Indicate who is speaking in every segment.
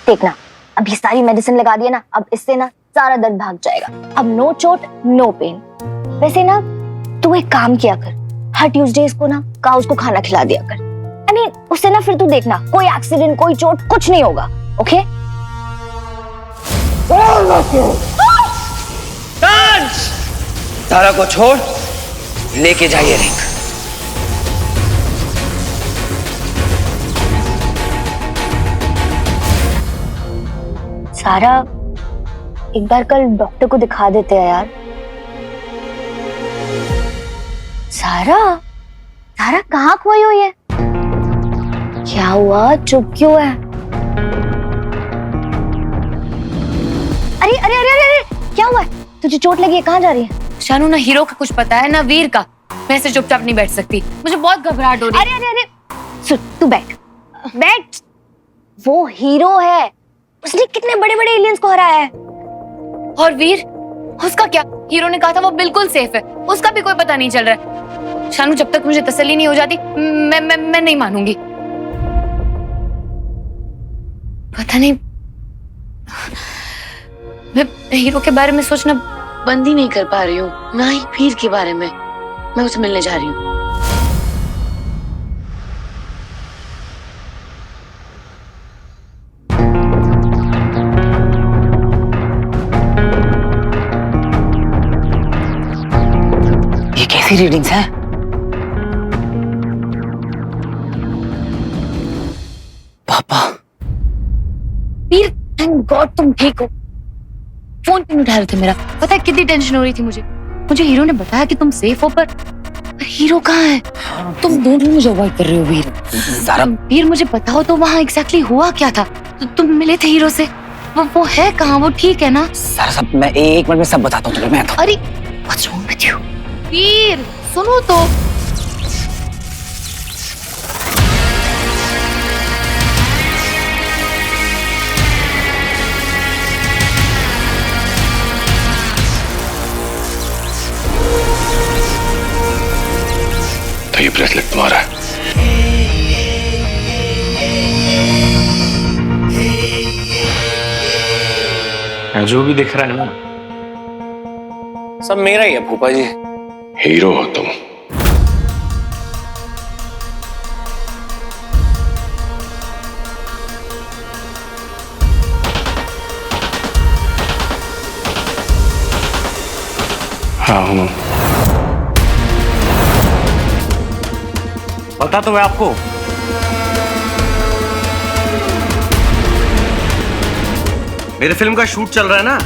Speaker 1: देखना, अभी सारी मेडिसिन लगा दिया ना, अब इससे ना सारा दर्द भाग जाएगा। अब नो चोट नो पेन। वैसे ना तू एक काम किया कर, हर ट्यूसडे इसको ना काउस को खाना खिला दिया कर। आई मीन उससे ना फिर तू देखना कोई एक्सीडेंट कोई चोट कुछ नहीं होगा। ओके?
Speaker 2: सारा को छोड़ लेके जाइए रिंग।
Speaker 1: सारा एक बार कल डॉक्टर को दिखा देते हैं यार। सारा सारा कहाँ खोई हुई है? क्या हुआ, चुप क्यों है? अरे अरे अरे अरे क्या हुआ है? तुझे चोट लगी है, कहाँ जा रही है?
Speaker 3: शानू ना हीरो का कुछ पता है ना वीर का। मैं ऐसे चुपचाप नहीं बैठ सकती, मुझे बहुत घबराहट हो रही है।
Speaker 1: अरे अरे अरे सुन, तू बैठ बैठ। वो हीरो है, उसने कितने बड़े बड़े एलियंस को हराया है।
Speaker 3: और वीर, उसका क्या? हीरो ने कहा था वो बिल्कुल सेफ है, उसका भी कोई पता नहीं चल रहा है। शानू जब तक मुझे तसल्ली नहीं हो जाती मैं नहीं मानूंगी। पता नहीं, मैं हीरो के बारे में सोचना बंद ही नहीं कर पा रही हूँ, ना ही वीर के बारे में। मैं उसे मिलने जा रही हूँ।
Speaker 2: ये कैसी रीडिंग्स हैं? पापा।
Speaker 3: वीर, थैंक गॉड तुम ठीक हो। फोन क्यों उठा रहे थे मेरा? पता है कितनी टेंशन हो रही थी मुझे हीरो ने बताया कि तुम सेफ हो, पर हीरो कहाँ है? तुम दोनों मुझे अवॉइड कर रहे हो वीर।
Speaker 2: सारा
Speaker 3: वीर मुझे बताओ तो वहाँ एग्जैक्टली हुआ क्या था? तुम मिले थे हीरो से? वो है कहाँ? वो ठीक है ना?
Speaker 2: सारा सब मैं एक मिनट में सब बताता हूँ तुम्हें। मैं
Speaker 3: अरे व्हाट्स रॉन्ग विद यू? वीर सुनो तो।
Speaker 4: तो ये ब्रेसलेट तुम्हारा है।
Speaker 5: जो भी दिख रहा है ना सब मेरा ही है फूफा जी।
Speaker 4: हीरो हो तुम। हाँ हूँ।
Speaker 5: पता तो है आपको। मेरे फिल्म का शूट चल रहा है ना,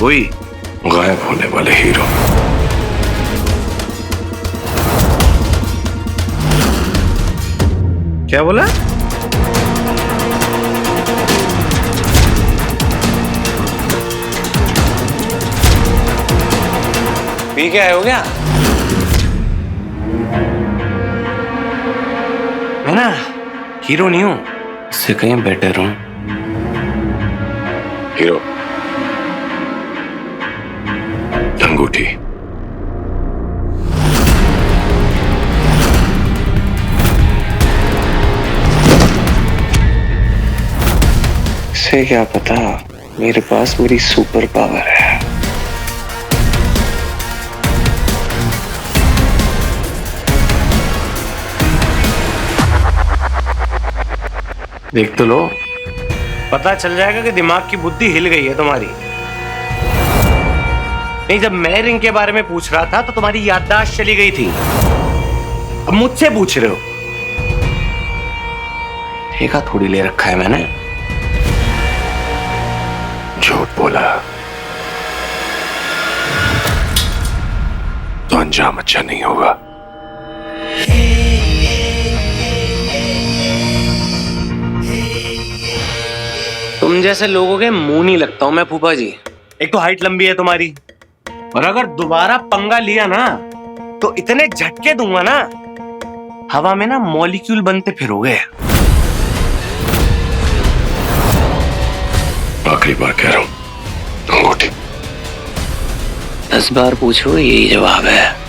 Speaker 5: वही
Speaker 4: गायब होने वाले हीरो।
Speaker 5: क्या बोला? पी क्या है, हो गया? मैं ना हीरो नहीं हूं, इससे कहीं बेटर हूं।
Speaker 4: हीरो अंगूठी।
Speaker 5: इसे क्या पता मेरे पास मेरी सुपर पावर है। देख तो लो, पता चल जाएगा कि दिमाग की बुद्धि हिल गई है तुम्हारी। नहीं, जब मैं रिंग के बारे में पूछ रहा था तो तुम्हारी याददाश्त चली गई थी। अब मुझसे पूछ रहे हो। ठेका थोड़ी ले रखा है मैंने।
Speaker 4: झूठ बोला तो अंजाम अच्छा नहीं होगा।
Speaker 5: तुम जैसे लोगों के मुंह नहीं लगता हूं मैं फूफा जी। एक तो हाइट लंबी है तुम्हारी, और अगर दोबारा पंगा लिया ना तो इतने झटके दूंगा ना, हवा में ना मॉलिक्यूल बनते फिरोगे।
Speaker 4: आखिरी बार कह रहा हूं, अंगूठी।
Speaker 2: 10 बार पूछो यही जवाब है।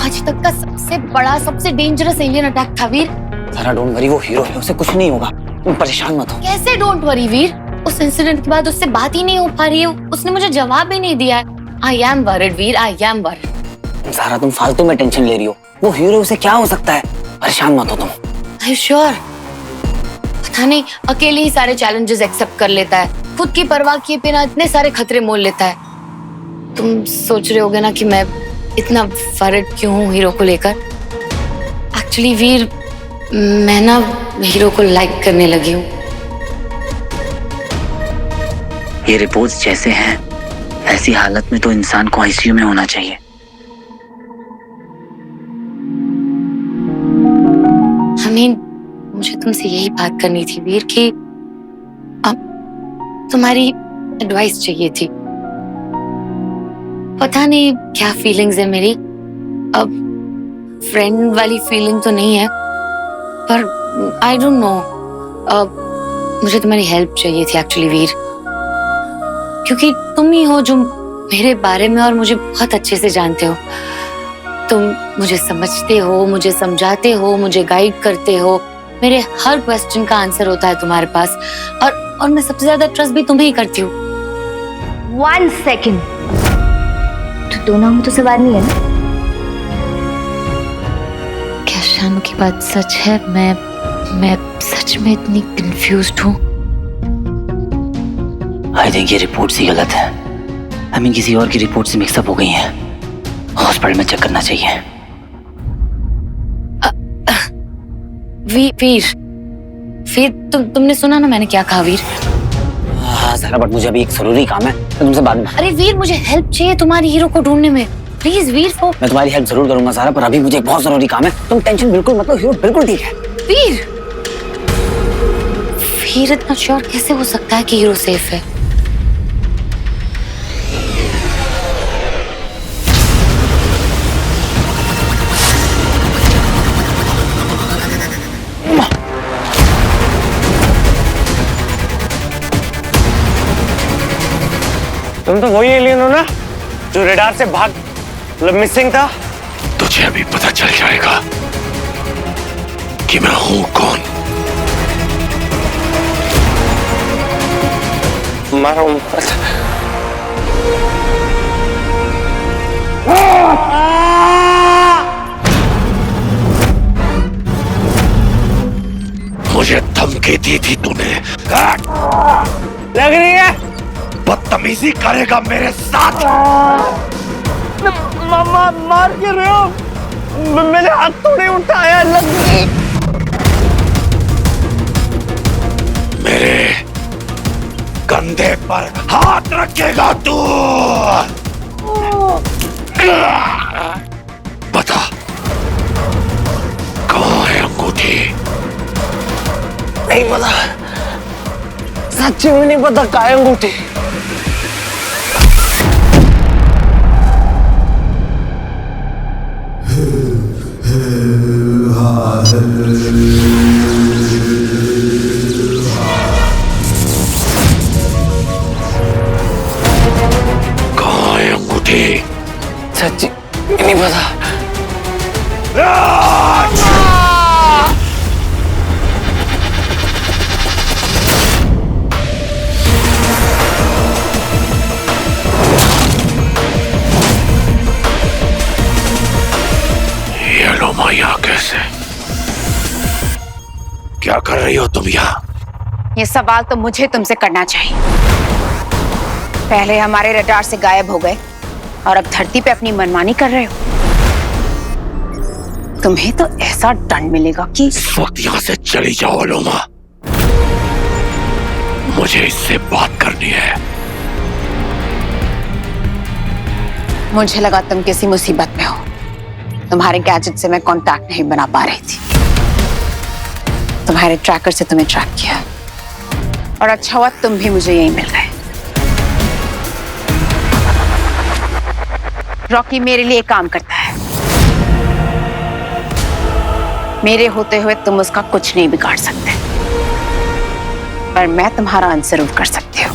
Speaker 3: आज तक का सबसे बड़ा, सबसे डेंजरस एलियन अटैक था वीर।
Speaker 2: सारा डोंट वरी, वो हीरो है, उसे कुछ नहीं होगा, तुम परेशान मत हो।
Speaker 3: कैसे डोंट वरी वीर? उस इंसिडेंट के बाद उससे बात ही नहीं हो पा रही है, उसने मुझे जवाब ही नहीं दिया है। I am worried Veer, I am worried.
Speaker 2: सारा तुम फालतू में टेंशन ले रही हो, वो हीरो उसे क्या हो सकता है, परेशान मत हो तुम।
Speaker 3: Are you sure? पता नहीं, अकेले ही सारे चैलेंजेस एक्सेप्ट कर लेता है, खुद की परवाह किए बिना इतने सारे खतरे मोल लेता है। तुम सोच रहे होगे ना कि मैं इतना वरिड क्यों हूँ हीरो को लेकर। एक्चुअली वीर, मैं ना हीरो को लाइक करने लगी हूँ।
Speaker 2: ये रिपोर्ट्स जैसे हैं, ऐसी हालत में तो इंसान को आईसीयू में होना चाहिए।
Speaker 3: मुझे तुमसे यही बात करनी थी वीर कि अब तुम्हारी एडवाइस चाहिए थी। पता नहीं क्या फीलिंग्स है मेरी, अब फ्रेंड वाली फीलिंग तो नहीं है, पर आई डोंट नो, मुझे तुम्हारी हेल्प चाहिए थी एक्चुअली वीर, क्योंकि तुम ही हो जो मेरे बारे में और मुझे बहुत अच्छे से जानते हो। तुम मुझे समझते हो, मुझे समझाते हो, मुझे गाइड करते हो, मेरे हर क्वेश्चन का आंसर होता है तुम्हारे पास, और मैं सबसे ज्यादा ट्रस्ट भी तुम्हें ही करती हूँ।
Speaker 1: 1 सेकेंड, तो दोनों में तो सवार नहीं है ना?
Speaker 3: क्या शानू की बात सच है? मैं सच में इतनी कंफ्यूज्ड हूँ।
Speaker 2: आई थिंक ये रिपोर्ट ही गलत है। आई मीन किसी और की रिपोर्ट से मिक्सअप हो गई हैं। हॉस्पिटल में चेक करना चाहिए।
Speaker 3: वीर, तुमने सुना ना मैंने क्या कहा वीर?
Speaker 2: हाँ सारा, बट मुझे अभी एक जरूरी काम है, मैं तुमसे बाद में।
Speaker 3: अरे वीर, मुझे हेल्प चाहिए तुम्हारी हीरो को ढूंढने में, प्लीज वीर।
Speaker 2: मैं तुम्हारी हेल्प जरूर करूंगा सारा, पर अभी मुझे एक बहुत जरूरी काम है, तुम टेंशन बिल्कुल मत लो, हीरो बिल्कुल ठीक है।
Speaker 3: वीर इतना श्योर कैसे हो सकता है कि हीरो सेफ है?
Speaker 5: तुम तो वही एलियन हो ना जो रेडार से भाग, मतलब मिसिंग था।
Speaker 4: तुझे अभी पता चल जाएगा कि मैं हूं कौन।
Speaker 5: मारो
Speaker 4: मुझे धमकी दी थी तूने,
Speaker 5: लग रही है
Speaker 4: बदतमीजी करेगा मेरे साथ।
Speaker 5: मार के रहे हो, मैंने हाथ तो नहीं उठाया, लग गई।
Speaker 4: मेरे कंधे पर हाथ रखेगा तू। बता कहाँ है अंगूठी?
Speaker 5: नहीं पता, सच्ची में नहीं पता कहाँ है अंगूठी।
Speaker 4: कहाँ है अंगूठी?
Speaker 5: सच्ची नहीं पता।
Speaker 4: ये लो माया, कैसे? क्या कर रही हो तुम यहाँ?
Speaker 6: ये सवाल तो मुझे तुमसे करना चाहिए। पहले हमारे रडार से गायब हो गए और अब धरती पे अपनी मनमानी कर रहे हो। तुम्हें तो ऐसा दंड मिलेगा कि
Speaker 4: इस वक्त यहाँ से चली जाओ लोमा, मुझे इससे बात करनी है।
Speaker 6: मुझे लगा तुम किसी मुसीबत में हो। तुम्हारे गैजेट से मैं कांटेक्ट नहीं बना पा रही थी, तुम्हारे ट्रैकर से तुम्हें ट्रैक किया, और अच्छा हुआ तुम भी मुझे यहीं मिल गए। रॉकी मेरे लिए काम करता है, मेरे होते हुए तुम उसका कुछ नहीं बिगाड़ सकते, पर मैं तुम्हारा अंत जरूर कर सकती हूँ।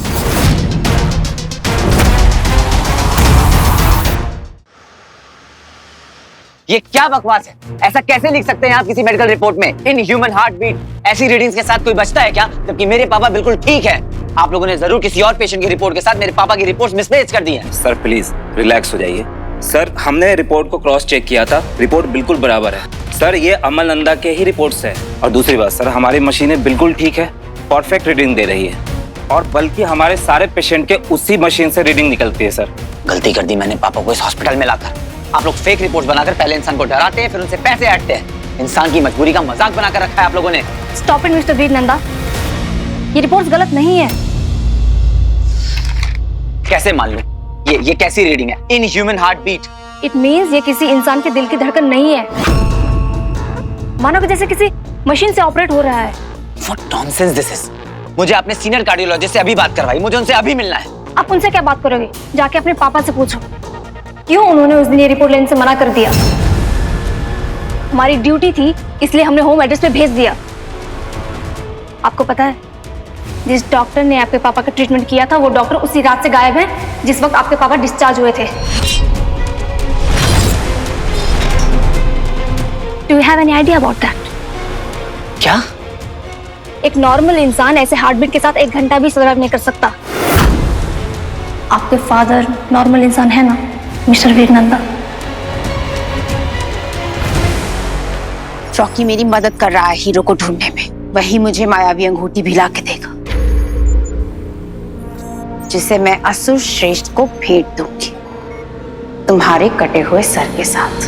Speaker 2: ये क्या बकवास है? ऐसा कैसे लिख सकते हैं आप किसी मेडिकल रिपोर्ट में? इन ह्यूमन हार्ट बीट ऐसी रीडिंग्स के साथ कोई बचता है क्या? जबकि मेरे पापा बिल्कुल ठीक है। आप लोगों ने जरूर किसी और पेशेंट की रिपोर्ट के साथ मेरे पापा की रिपोर्ट्स मिसमैच कर दी है।
Speaker 7: सर प्लीज रिलैक्स हो जाइए। सर हमने रिपोर्ट को क्रॉस चेक किया था, रिपोर्ट बिल्कुल बराबर है। सर ये अमल नंदा के ही रिपोर्ट्स है। और दूसरी बात सर, हमारी मशीनें बिल्कुल ठीक है, परफेक्ट रीडिंग दे रही है। और बल्कि हमारे सारे पेशेंट के उसी मशीन से रीडिंग निकलती है सर।
Speaker 2: गलती कर दी मैंने पापा को इस हॉस्पिटल में लाकर। आप लोग फेक रिपोर्ट्स बनाकर पहले इंसान को डराते हैं, फिर उनसे पैसे हटते हैं। इंसान की मजबूरी का मजाक बनाकर रखा है आप लोगों ने।
Speaker 1: स्टॉप इट मिस्टर वीर नंदा, ये रिपोर्ट्स गलत नहीं है।
Speaker 2: कैसे मान लूं? ये कैसी रीडिंग है? In human heartbeat.
Speaker 1: It means ये किसी इंसान के दिल की धड़कन नहीं है, मानो कि जैसे किसी मशीन से ऑपरेट हो रहा है।
Speaker 2: What nonsense this is? मुझे अपने सीनियर कार्डियोलॉजिस्ट से अभी बात करवाई, मुझे उनसे अभी मिलना है।
Speaker 1: आप उनसे क्या बात करोगे? जाके अपने पापा से पूछो क्यों उन्होंने उस दिन ये रिपोर्ट लेने से मना कर दिया। हमारी ड्यूटी थी इसलिए हमने होम एड्रेस पे भेज दिया। आपको पता है जिस डॉक्टर ने आपके पापा का ट्रीटमेंट किया था वो डॉक्टर उसी रात से गायब है जिस वक्त आपके पापा डिस्चार्ज हुए थे। Do you have any idea about that?
Speaker 2: क्या?
Speaker 1: एक नॉर्मल इंसान ऐसे हार्टबीट के साथ 1 घंटा भी सर्वाइव नहीं कर सकता। आपके फादर नॉर्मल इंसान है ना मिस्टर वीर नंदा?
Speaker 6: रॉकी मेरी मदद कर रहा है हीरो को ढूंढने में। वही मुझे मायावी अंगूठी भी ला के देगा जिसे मैं असुर श्रेष्ठ को भेंट दूंगी तुम्हारे कटे हुए सर के साथ।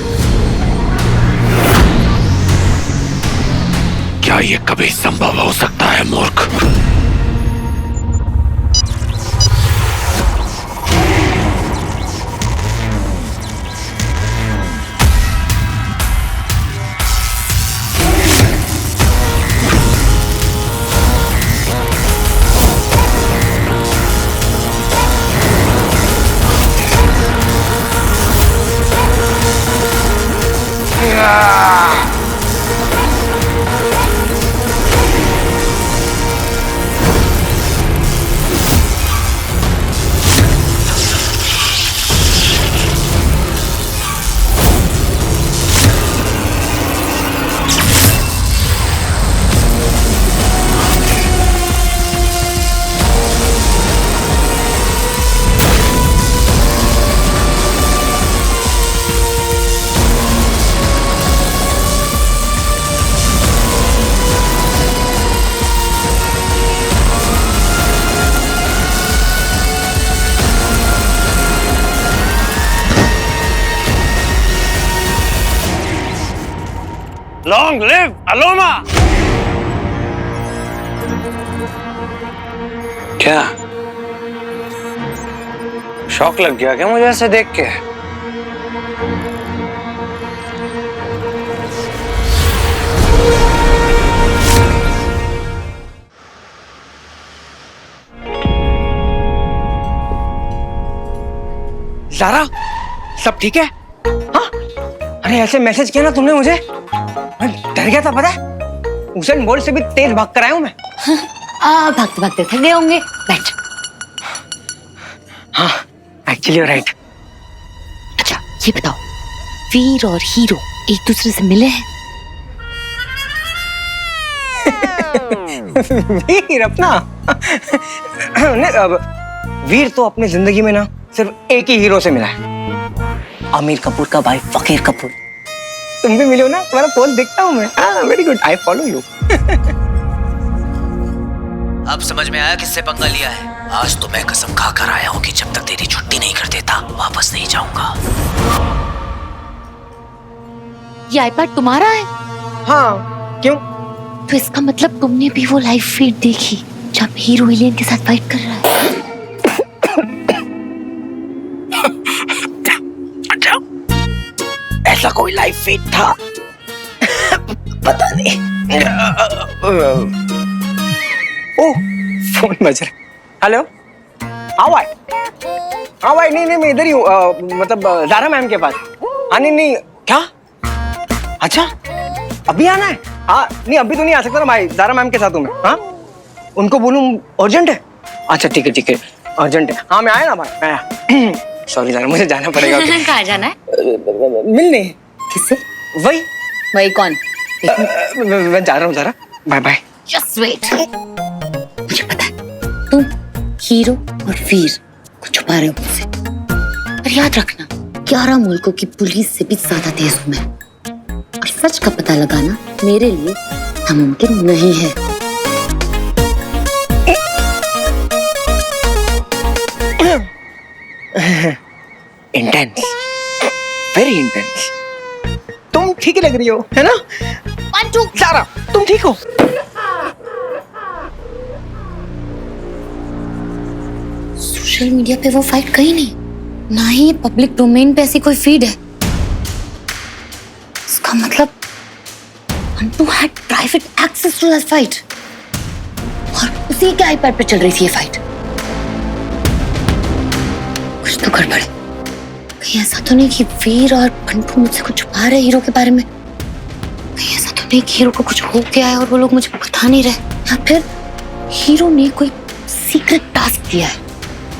Speaker 4: क्या ये कभी संभव हो सकता है मूर्ख?
Speaker 5: लॉन्ग लिव अलोमा। क्या शौक लग गया क्या मुझे ऐसे देख के?
Speaker 8: ज़ारा सब ठीक है? हाँ? अरे ऐसे मैसेज किया ना तुमने मुझे, मैं डर गया था पता है। उसेन बोल्ट से भी तेज भाग कर आया हूं मैं।
Speaker 3: भागते भागते थक गए होंगे, बैठ।
Speaker 8: हाँ एक्चुअली यू राइट।
Speaker 3: अच्छा ये बताओ, वीर और हीरो एक दूसरे से मिले हैं?
Speaker 8: वीर अपना नहीं, अब वीर तो अपनी जिंदगी में ना सिर्फ एक ही हीरो से मिला है, आमिर कपूर का भाई फकीर कपूर। तुम भी मिलो ना, तुम्हारा पोस्ट देखता हूँ मैं। हाँ very good, I follow you.
Speaker 2: अब समझ में आया किससे पंगा लिया है? आज तो मैं कसम खा कर आया हूँ कि जब तक तेरी छुट्टी नहीं कर देता वापस नहीं जाऊंगा।
Speaker 3: ये आईपैड तुम्हारा है?
Speaker 8: हाँ क्यों?
Speaker 3: तो इसका मतलब तुमने भी वो लाइव फीड देखी जब हीरो एलियन के साथ फाइट कर रहा है?
Speaker 8: ऐसा कोई लाइव फीड था? पता नहीं। ओह फोन बज रहा। हेलो हाँ भाई, हाँ भाई नहीं मैं इधर ही हूँ, मतलब ज़ारा मैम के पास। हाँ नहीं क्या? अच्छा अभी आना है? हाँ नहीं अभी तो नहीं आ सकता ना भाई, ज़ारा मैम के साथ हूँ मैं। हाँ उनको बोलूँ अर्जेंट है? अच्छा ठीक है अर्जेंट है। हाँ मैं आया ना भाई, मैं आया। सॉरी ज़ारा मुझे जाना पड़ेगा।
Speaker 3: कहाँ जाना है?
Speaker 8: मिलने।
Speaker 3: किससे?
Speaker 8: वही
Speaker 3: वही कौन?
Speaker 8: मैं जा रहा हूँ जरा, बाय बाय।
Speaker 3: Just wait. मुझे पता है तुम हीरो और वीर को छुपा रहे हो मुझसे, पर याद रखना 11 मुल्कों की पुलिस से भी ज्यादा तेज हूं मैं, और सच का पता लगाना मेरे लिए नामुमकिन नहीं है।
Speaker 8: Intense, very intense. तुम ठीक ही लग रही हो, है ना?
Speaker 3: पंचू,
Speaker 8: सारा, तुम ठीक हो?
Speaker 3: सोशल मीडिया पे वो फाइट कहीं नहीं, ना ही पब्लिक डोमेन पे ऐसी कोई फीड है। इसका मतलब unto had private access to that fight, और उसी के आईपैड पे चल रही थी ये फाइट। कुछ तो गड़बड़ है। कहीं ऐसा तो नहीं कि वीर और बंटू मुझसे कुछ छुपा रहे हीरो के बारे में? कहीं ऐसा तो नहीं कि हीरो को कुछ हो गया है और वो लोग मुझे बता नहीं रहे? या फिर हीरो ने कोई सीक्रेट टास्क दिया है,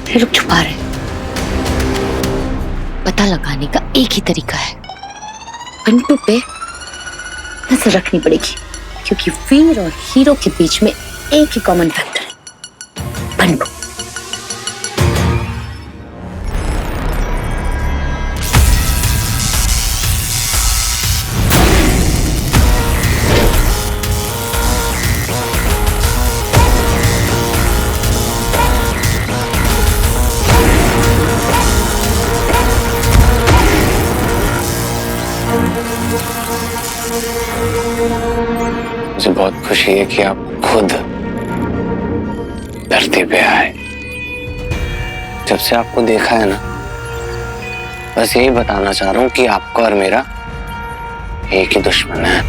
Speaker 3: ये लोग छुपा रहे हैं? पता लगाने का एक ही तरीका है, बंटू पे नजर रखनी पड़ेगी, क्योंकि वीर और हीरो के बीच में एक ही कॉमन फैक्टर है, बंटू।
Speaker 5: मुझे बहुत खुशी है कि आप खुद धरती पे आए। जब से आपको देखा है ना, बस यही बताना चाह रहा हूं कि आपका और मेरा एक ही दुश्मन है।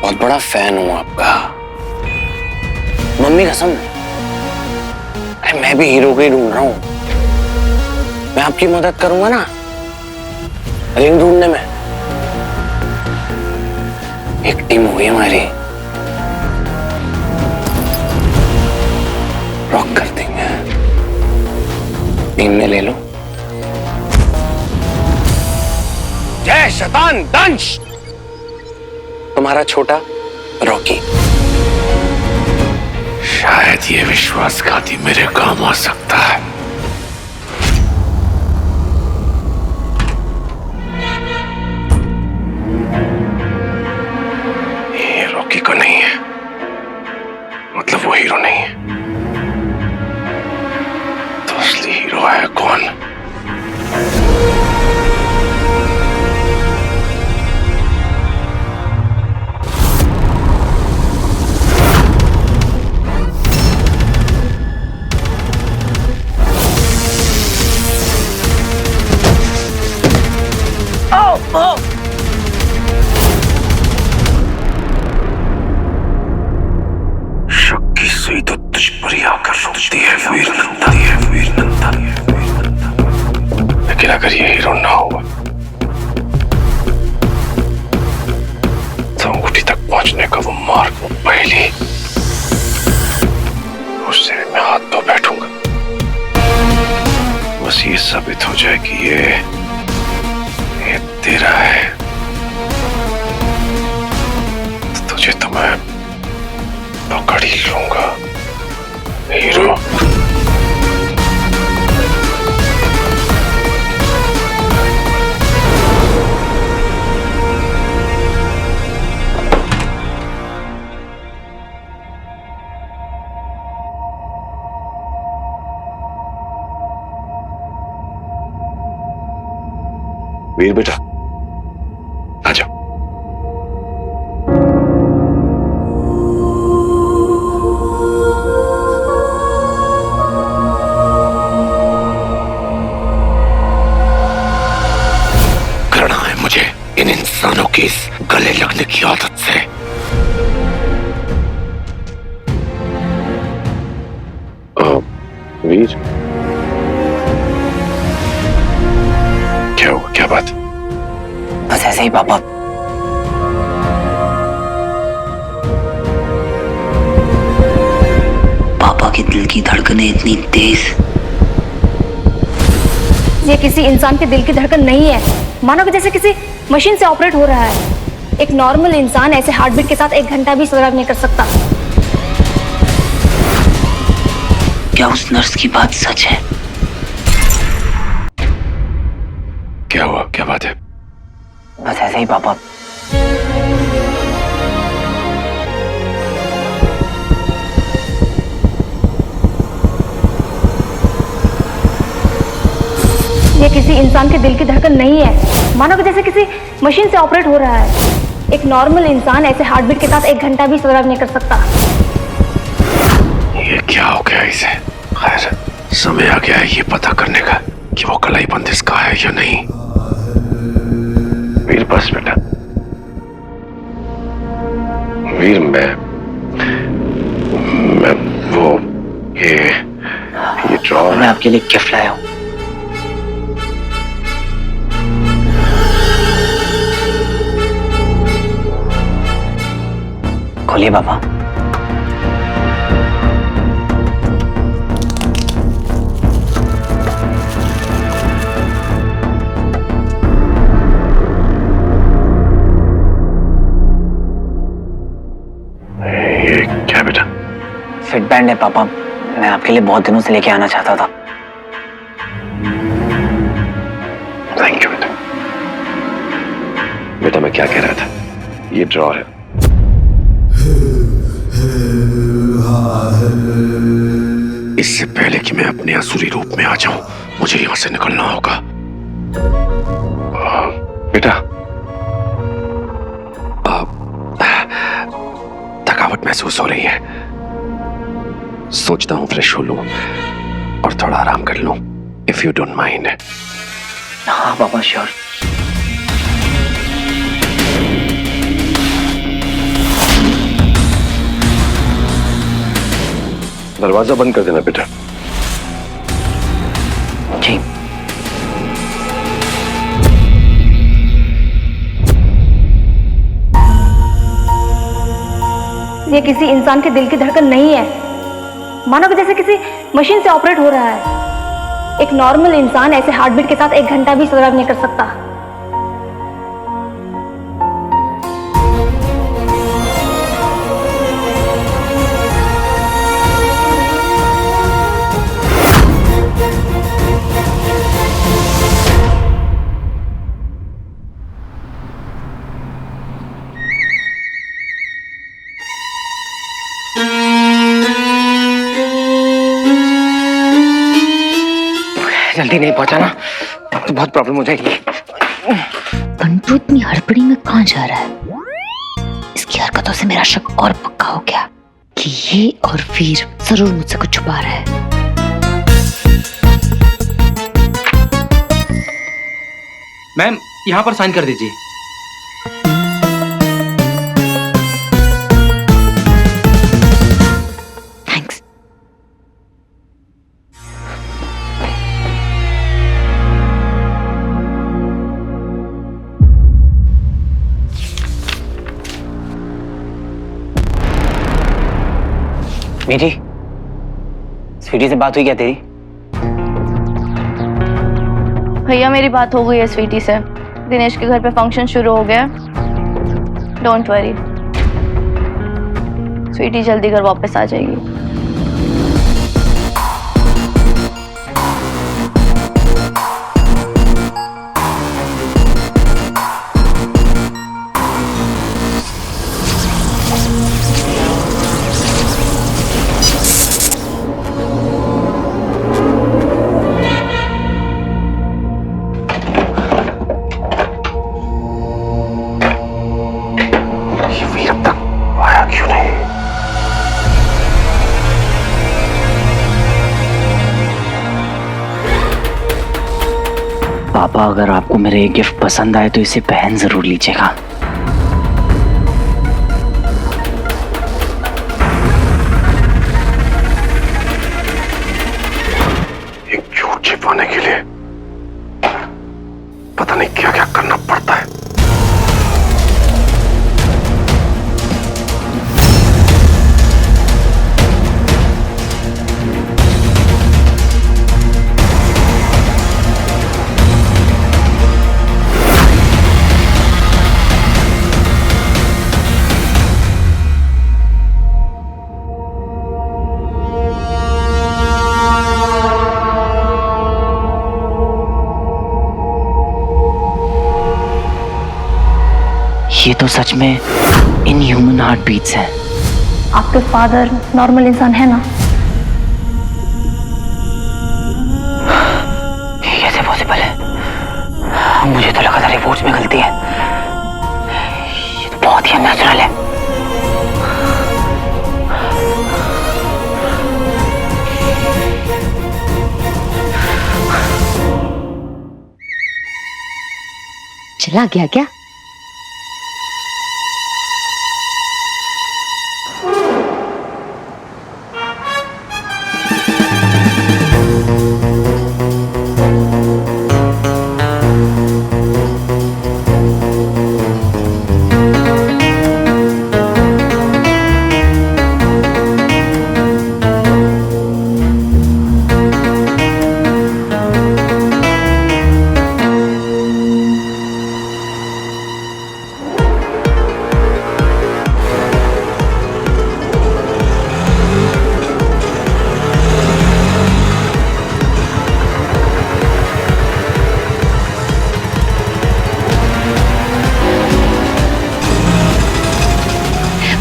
Speaker 5: बहुत बड़ा फैन हूं आपका, मम्मी कसम। अरे मैं भी हीरो को ही ढूंढ रहा हूं। मैं आपकी मदद करूंगा ना रिंग ढूंढने में। एक टीम हुई हमारी, रॉक कर देंगे। टीम में ले लो। जय शैतान दंश, तुम्हारा छोटा रॉकी।
Speaker 4: शायद ये विश्वासघाती मेरे काम आ सकता है। ये रॉकी का नहीं है, मतलब वो हीरो नहीं है। तो असली हीरो है कौन? शक की सुई तो तुझ पर ही आकर रुकती है वीर नंदन। लेकिन अगर ये हीरो ना हुआ तो अंगूठी तक पहुंचने का वो मार्ग, वो पहली, उससे मैं हाथ धो बैठूंगा। बस ये साबित हो जाए कि ये तेरा है, तो तुझे तो मैं पकड़ ही लूंगा हीरो। वीर बेटा आ जाओ। करना है मुझे इन इंसानों की इस गले लगने की आदत से। वीर क्या हुआ, क्या बात?
Speaker 2: बस ऐसे ही पापा। पापा के दिल की धड़कनें इतनी तेज
Speaker 1: ये किसी इंसान के दिल की धड़कन नहीं है, मानो कि जैसे किसी मशीन से ऑपरेट हो रहा है। एक नॉर्मल इंसान ऐसे हार्ट बीट के साथ 1 घंटा भी सर्वाइव नहीं कर सकता।
Speaker 2: क्या उस नर्स की बात सच है?
Speaker 4: क्या हुआ, क्या बात है?
Speaker 2: बस ऐसे ही पापा।
Speaker 1: ये किसी इंसान के दिल की धड़कन नहीं है, मानो कि जैसे किसी मशीन से ऑपरेट हो रहा है। एक नॉर्मल इंसान ऐसे हार्ट बीट के साथ 1 घंटा भी सर्वाइव नहीं कर सकता।
Speaker 4: ये क्या हो गया इसे? खैर, समय आ गया है ये पता करने का कि वो कलाई बंदिश का है या नहीं। वीर बस बेटा, वीर मैं वो ये ड्रॉर
Speaker 2: मैं आपके लिए गिफ्ट लाया हूँ। खोलिए पापा।
Speaker 4: ये क्या बेटा?
Speaker 2: फिट बैंड है पापा, मैं आपके लिए बहुत दिनों से लेके आना चाहता था।
Speaker 4: थैंक यू बेटा। बेटा मैं क्या कह रहा था, ये ड्रॉर है। इससे पहले कि मैं अपने असुरी रूप में आ जाऊं, मुझे यहां से निकलना होगा। बेटा, थकावट महसूस हो रही है, सोचता हूं फ्रेश हो लूं और थोड़ा आराम कर लूं, इफ यू डोंट माइंड।
Speaker 2: हाँ पापा, श्योर।
Speaker 4: दरवाजा बंद कर देना बेटा।
Speaker 2: जी।
Speaker 1: ये किसी इंसान के दिल की धड़कन नहीं है, मानो कि जैसे किसी मशीन से ऑपरेट हो रहा है। एक नॉर्मल इंसान ऐसे हार्ट बीट के साथ 1 घंटा भी सर्वाइव नहीं कर सकता।
Speaker 8: जल्दी नहीं पहुंचा ना तो बहुत प्रॉब्लम हो जाएगी।
Speaker 3: बंटू इतनी हड़बड़ी में कहाँ जा रहा है? इसकी हरकतों से मेरा शक और पक्का हो गया कि ये और वीर जरूर मुझसे कुछ छुपा रहा है।
Speaker 9: मैम, यहाँ पर साइन कर दीजिए।
Speaker 3: थैंक्स।
Speaker 2: मीठी, स्वीटी से बात हुई क्या तेरी?
Speaker 10: भैया मेरी बात हो गई है स्वीटी से। दिनेश के घर पे फंक्शन शुरू हो गया। डोंट वरी, स्वीटी जल्दी घर वापस आ जाएगी।
Speaker 2: पापा, अगर आपको मेरे ये गिफ्ट पसंद आए तो इसे पहन जरूर लीजिएगा।
Speaker 4: एक झूठ छिपाने के लिए पता नहीं क्या क्या करना पड़ता है।
Speaker 2: ये तो सच में इनह्यूमन हार्ट बीट्स हैं।
Speaker 10: आपके फादर नॉर्मल इंसान है ना?
Speaker 2: ये कैसे पॉसिबल है? मुझे तो लगा था रिपोर्ट्स में गलती है। ये तो बहुत ही अननेचुरल है।
Speaker 3: चला गया क्या?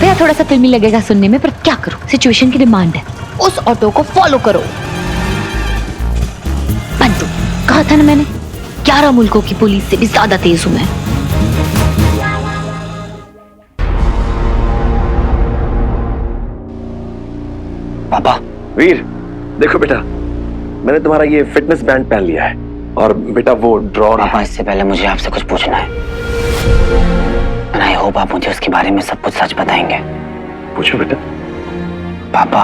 Speaker 3: भैया थोड़ा सा फिल्मी लगेगा सुनने में, पर क्या करूं, सिचुएशन की डिमांड है। उस ऑटो को फॉलो करो। बंदू, कहा था ना मैंने, 11 मुल्कों की पुलिस से भी ज्यादा तेज हूं मैं।
Speaker 2: पापा।
Speaker 4: वीर, देखो बेटा, मैंने तुम्हारा ये फिटनेस बैंड पहन लिया है और बेटा वो ड्रॉर।
Speaker 2: पापा, इससे पहले मुझे आपसे कुछ पूछना है। And I hope आप मुझे उसके बारे में सब कुछ सच बताएंगे।
Speaker 4: पूछो बेटा।
Speaker 2: पापा,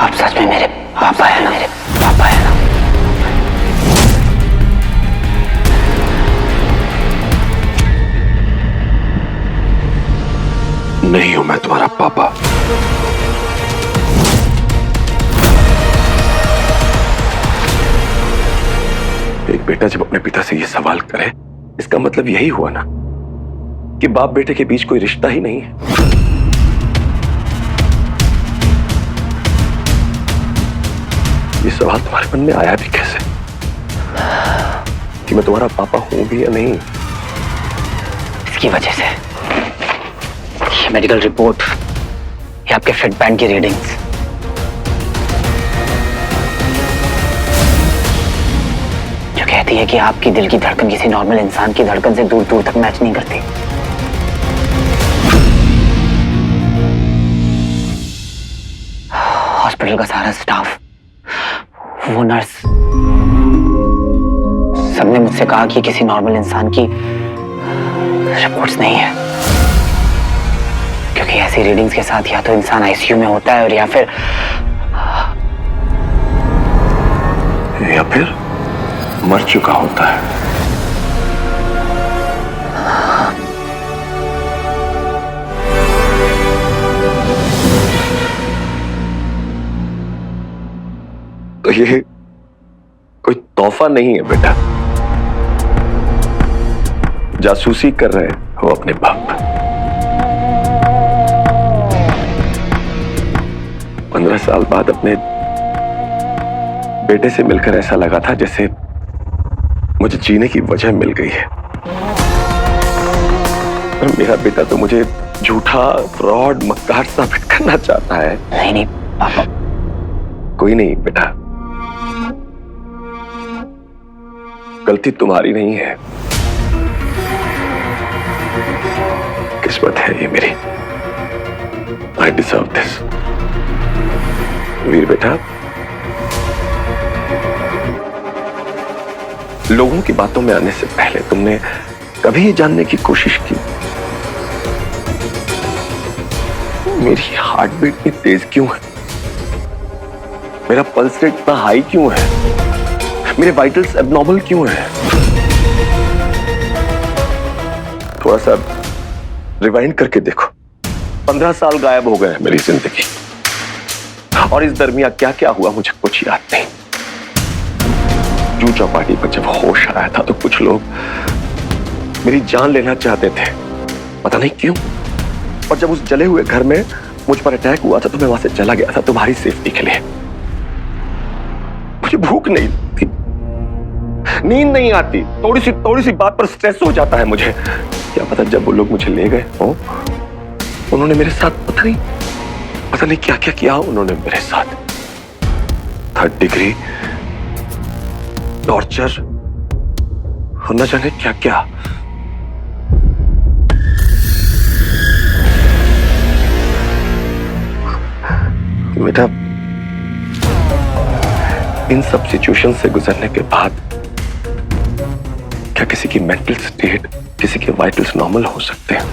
Speaker 2: आप सच में मेरे पापा है ना? मेरे पापा है ना?
Speaker 4: नहीं हूं मैं तुम्हारा पापा। एक बेटा जब अपने पिता से ये सवाल करे, इसका मतलब यही हुआ ना कि बाप बेटे के बीच कोई रिश्ता ही नहीं है। ये सवाल तुम्हारे मन में आया भी कैसे कि मैं तुम्हारा पापा हूं भी या नहीं?
Speaker 2: इसकी वजह से ये मेडिकल रिपोर्ट, ये आपके फिट बैंड की रीडिंग्स, जो कहती है कि आपकी दिल की धड़कन किसी नॉर्मल इंसान की धड़कन से दूर दूर तक मैच नहीं करती। हॉस्पिटल का सारा स्टाफ, वो नर्स, सबने मुझसे कहा कि किसी नॉर्मल इंसान की रिपोर्ट्स नहीं है, क्योंकि ऐसी रीडिंग्स के साथ या तो इंसान आईसीयू में होता है और या फिर
Speaker 4: मर चुका होता है। तो ये कोई तोहफा नहीं है बेटा। जासूसी कर रहे हो अपने बाप। 15 साल बाद अपने बेटे से मिलकर ऐसा लगा था जैसे मुझे जीने की वजह मिल गई है। पर मेरा बेटा तो मुझे झूठा, फ्रॉड, मक्कार साबित करना चाहता है।
Speaker 2: नहीं नहीं पापा।
Speaker 4: कोई नहीं बेटा, गलती तुम्हारी नहीं है, किस्मत है ये मेरी। I deserve this. वीर बेटा, लोगों की बातों में आने से पहले तुमने कभी ये जानने की कोशिश की मेरी हार्ट बीट इतनी तेज क्यों है, मेरा पल्स रेट इतना हाई क्यों है, मेरे वाइटल्स एबनॉर्मल क्यों है? थोड़ा सा रिवाइंड करके देखो। 15 साल गायब हो गए मेरी जिंदगी, और इस दरमियान क्या क्या हुआ मुझे कुछ याद नहीं। जू चौपाटी पर जब होश आया था तो कुछ लोग मेरी जान लेना चाहते थे, पता नहीं क्यों। और जब उस जले हुए घर में मुझ पर अटैक हुआ था तो मैं वहां से चला गया था तुम्हारी सेफ्टी के लिए। मुझे भूख नहीं थी, नींद नहीं आती, थोड़ी सी बात पर स्ट्रेस हो जाता है मुझे। क्या पता जब वो लोग मुझे ले गए हो, उन्होंने मेरे साथ पता नहीं क्या क्या किया उन्होंने मेरे साथ। 3rd डिग्री, टॉर्चर और न जाने क्या क्या। बेटा, इन सब सिचुएशन से गुजरने के बाद क्या किसी की मेंटल स्टेट, किसी के वाइटल्स नॉर्मल हो सकते हैं?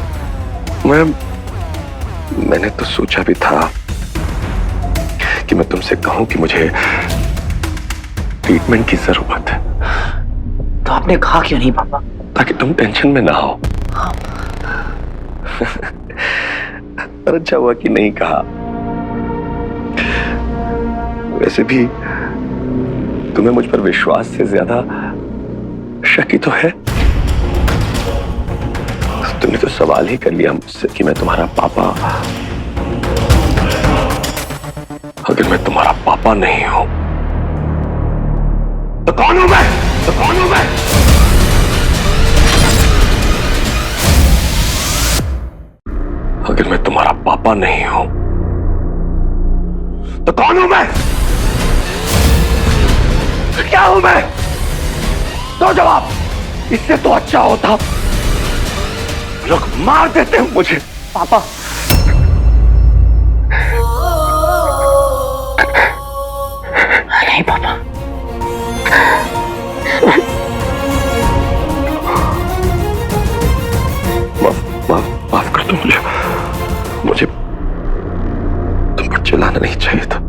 Speaker 4: मैंने तो सोचा भी था कि मैं तुमसे कहूं कि मुझे ट्रीटमेंट की जरूरत है।
Speaker 2: तो आपने कहा क्यों नहीं पापा?
Speaker 4: ताकि तुम टेंशन में ना हो। पर अच्छा हुआ कि नहीं कहा। वैसे भी तुम्हें मुझ पर विश्वास से ज्यादा शक ही तो है। तुमने तो सवाल ही कर लिया मुझसे कि मैं तुम्हारा पापा। अगर मैं तुम्हारा पापा नहीं हूं तो कौन हूं मैं? अगर मैं तुम्हारा पापा नहीं हूं तो कौन हूं मैं? क्या हूं मैं? दो जवाब। इससे तो अच्छा होता लोग मार देते हैं मुझे।
Speaker 2: पापा नहीं पापा,
Speaker 4: माफ कर दो मुझे तुम पर चिल्लाना नहीं चाहिए था।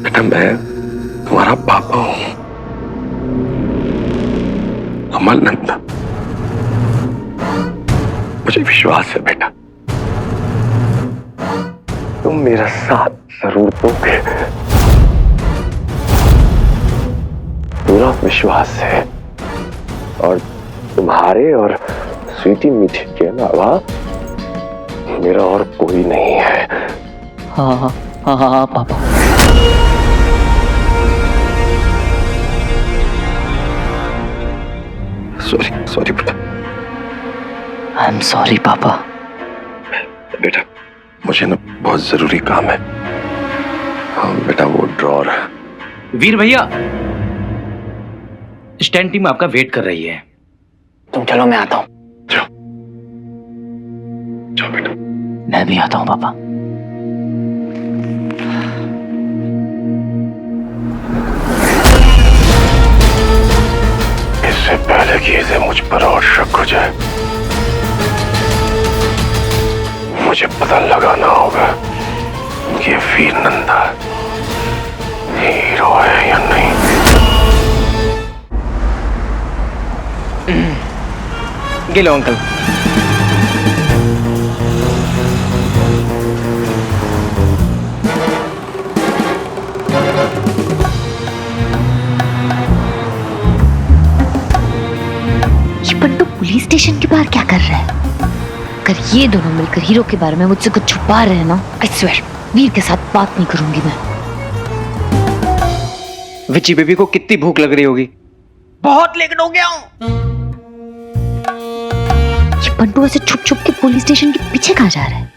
Speaker 4: बेटा, मैं तुम्हारा पापा हूं, अमल नंदा। मुझे विश्वास है बेटा, तुम मेरा साथ जरूर दोगे। पूरा विश्वास है। और तुम्हारे और स्वीटी मीठी के अलावा मेरा और कोई नहीं है।
Speaker 2: हाँ पापा।
Speaker 4: सॉरी बेटा।
Speaker 2: आई एम सॉरी पापा।
Speaker 4: बेटा, मुझे ना बहुत जरूरी काम है। हाँ बेटा, वो ड्रॉर।
Speaker 9: वीर भैया, स्टैंड टीम आपका वेट कर रही है।
Speaker 2: तुम चलो, मैं आता हूं।
Speaker 4: जाओ बेटा।
Speaker 2: मैं भी आता हूं पापा।
Speaker 4: इससे पहले कि इसे मुझ पर और शक हो जाए, मुझे पता लगाना होगा कि वीर नंदा हीरो है या नहीं।
Speaker 8: गिलो अंकल।
Speaker 3: पट्टू पुलिस स्टेशन के बाहर क्या कर रहा है? अगर ये दोनों मिलकर हीरो के बारे में मुझसे कुछ छुपा रहे हैं ना, आई स्वेयर वीर के साथ बात नहीं करूंगी मैं।
Speaker 9: विची बेबी को कितनी भूख लग रही होगी।
Speaker 2: बहुत लेट हो गया हूं।
Speaker 3: ये पट्टू ऐसे छुप छुप के पुलिस स्टेशन के पीछे कहाँ जा रहा है?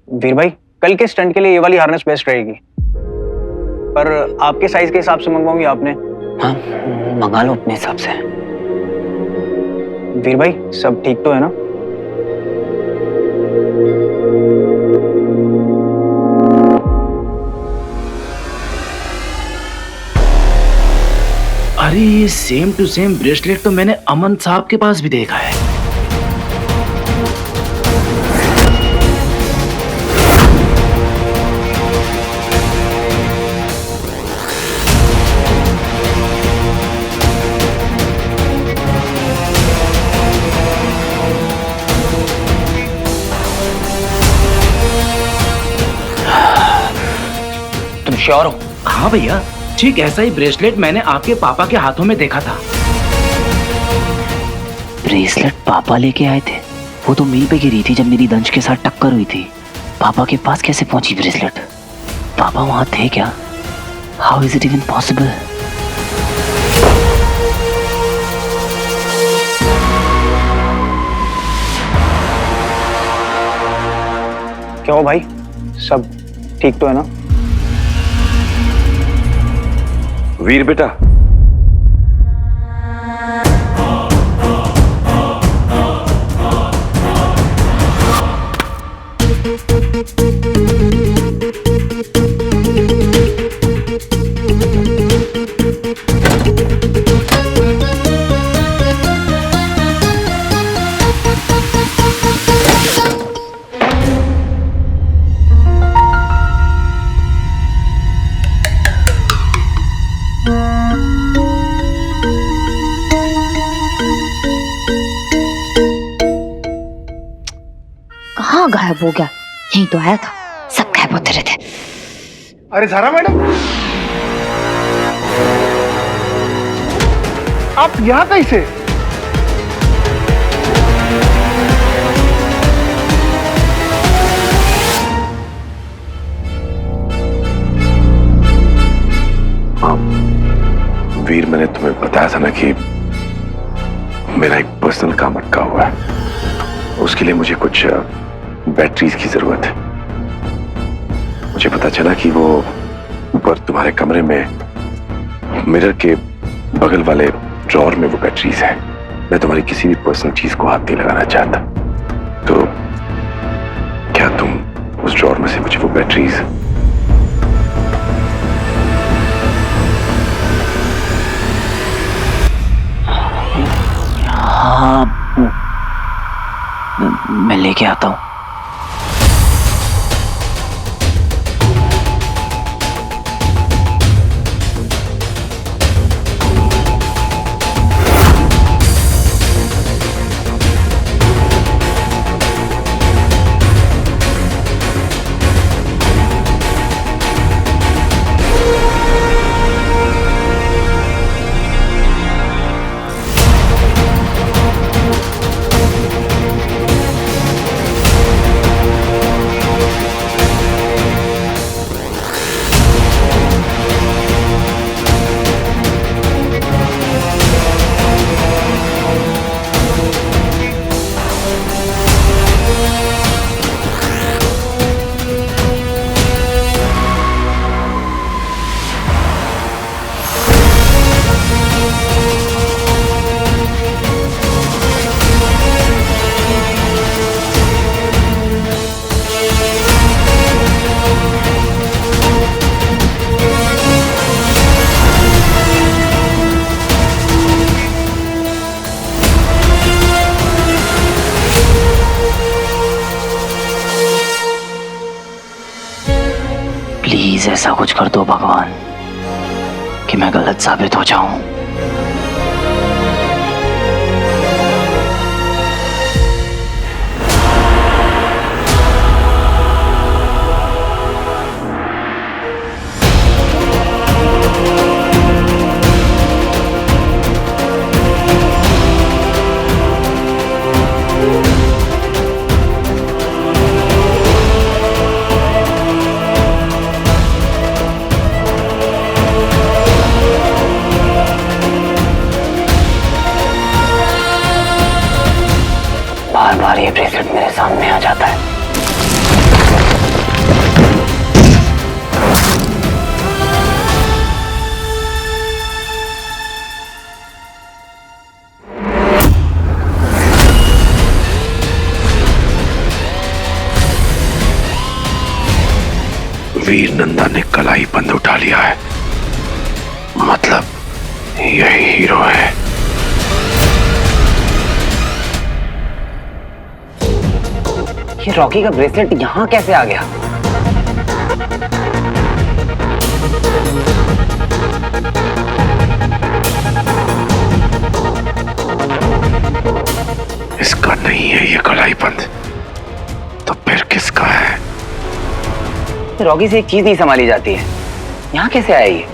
Speaker 8: वीर भाई, कल के स्टंट के लिए ये वाली हार्नेस बेस्ट रहेगी, पर आपके साइज के हिसाब से मंगवाऊंगी आपने?
Speaker 2: हाँ, मंगा लो अपने हिसाब से।
Speaker 8: वीर भाई, सब ठीक तो है ना?
Speaker 9: अरे ये सेम टू सेम ब्रेसलेट तो मैंने अमन साहब के पास भी देखा है।
Speaker 2: तुम श्योर हो?
Speaker 9: हाँ भैया, ठीक ऐसा ही ब्रेसलेट मैंने आपके पापा के हाथों में देखा था।
Speaker 2: ब्रेसलेट पापा लेके आए थे?
Speaker 9: वो तो वहीं पे गिरी थी जब मेरी दंश के साथ टक्कर हुई थी। पापा के पास कैसे पहुंची ब्रेसलेट? पापा वहां थे क्या? How is it even possible?
Speaker 8: क्या हो भाई, सब ठीक तो है ना?
Speaker 4: वीर बेटा,
Speaker 1: कहाँ गायब हो गया? यहीं तो आया था, सब गायब होते रहते।
Speaker 11: अरे ज़ारा मैडम, आप यहाँ कैसे?
Speaker 4: वीर, मैंने तुम्हें बताया था ना कि मेरा एक पर्सनल काम अटका हुआ है। उसके लिए मुझे कुछ बैटरीज की जरूरत है। मुझे पता चला कि वो ऊपर तुम्हारे कमरे में मिरर के बगल वाले ड्रॉर में वो बैटरीज है। मैं तुम्हारी किसी भी पर्सनल चीज को हाथ नहीं लगाना चाहता, तो क्या तुम उस ड्रॉर में से मुझे वो बैटरीज
Speaker 9: हाँ, मैं लेके आता हूँ। प्लीज ऐसा कुछ कर दो भगवान कि मैं गलत साबित हो जाऊं। बार बार ये ब्रेसलेट मेरे सामने आ जाता है।
Speaker 4: वीर नंदा ने कलाई बंद उठा लिया है, मतलब यही हीरो है।
Speaker 2: ये रॉकी का ब्रेसलेट यहाँ कैसे आ गया?
Speaker 4: इसका नहीं है ये कलाई बंद, तो फिर किसका है?
Speaker 2: रॉकी से एक चीज नहीं संभाली जाती है, यहाँ कैसे आया ये?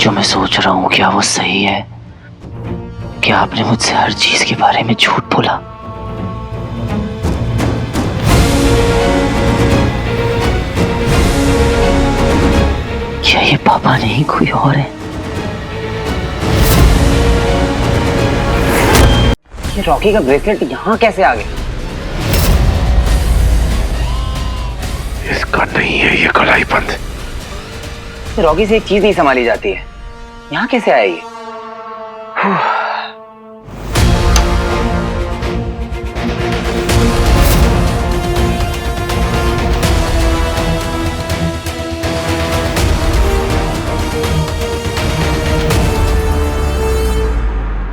Speaker 9: जो मैं सोच रहा हूँ क्या वो सही है? क्या आपने मुझसे हर चीज के बारे में झूठ बोला? क्या ये पापा नहीं कोई और है?
Speaker 2: ये रॉकी का ब्रेसलेट यहाँ कैसे आ गया?
Speaker 4: इसका नहीं है ये कलाईपंथ।
Speaker 2: रॉकी से एक चीज नहीं संभाली जाती है, यहाँ कैसे आया ये?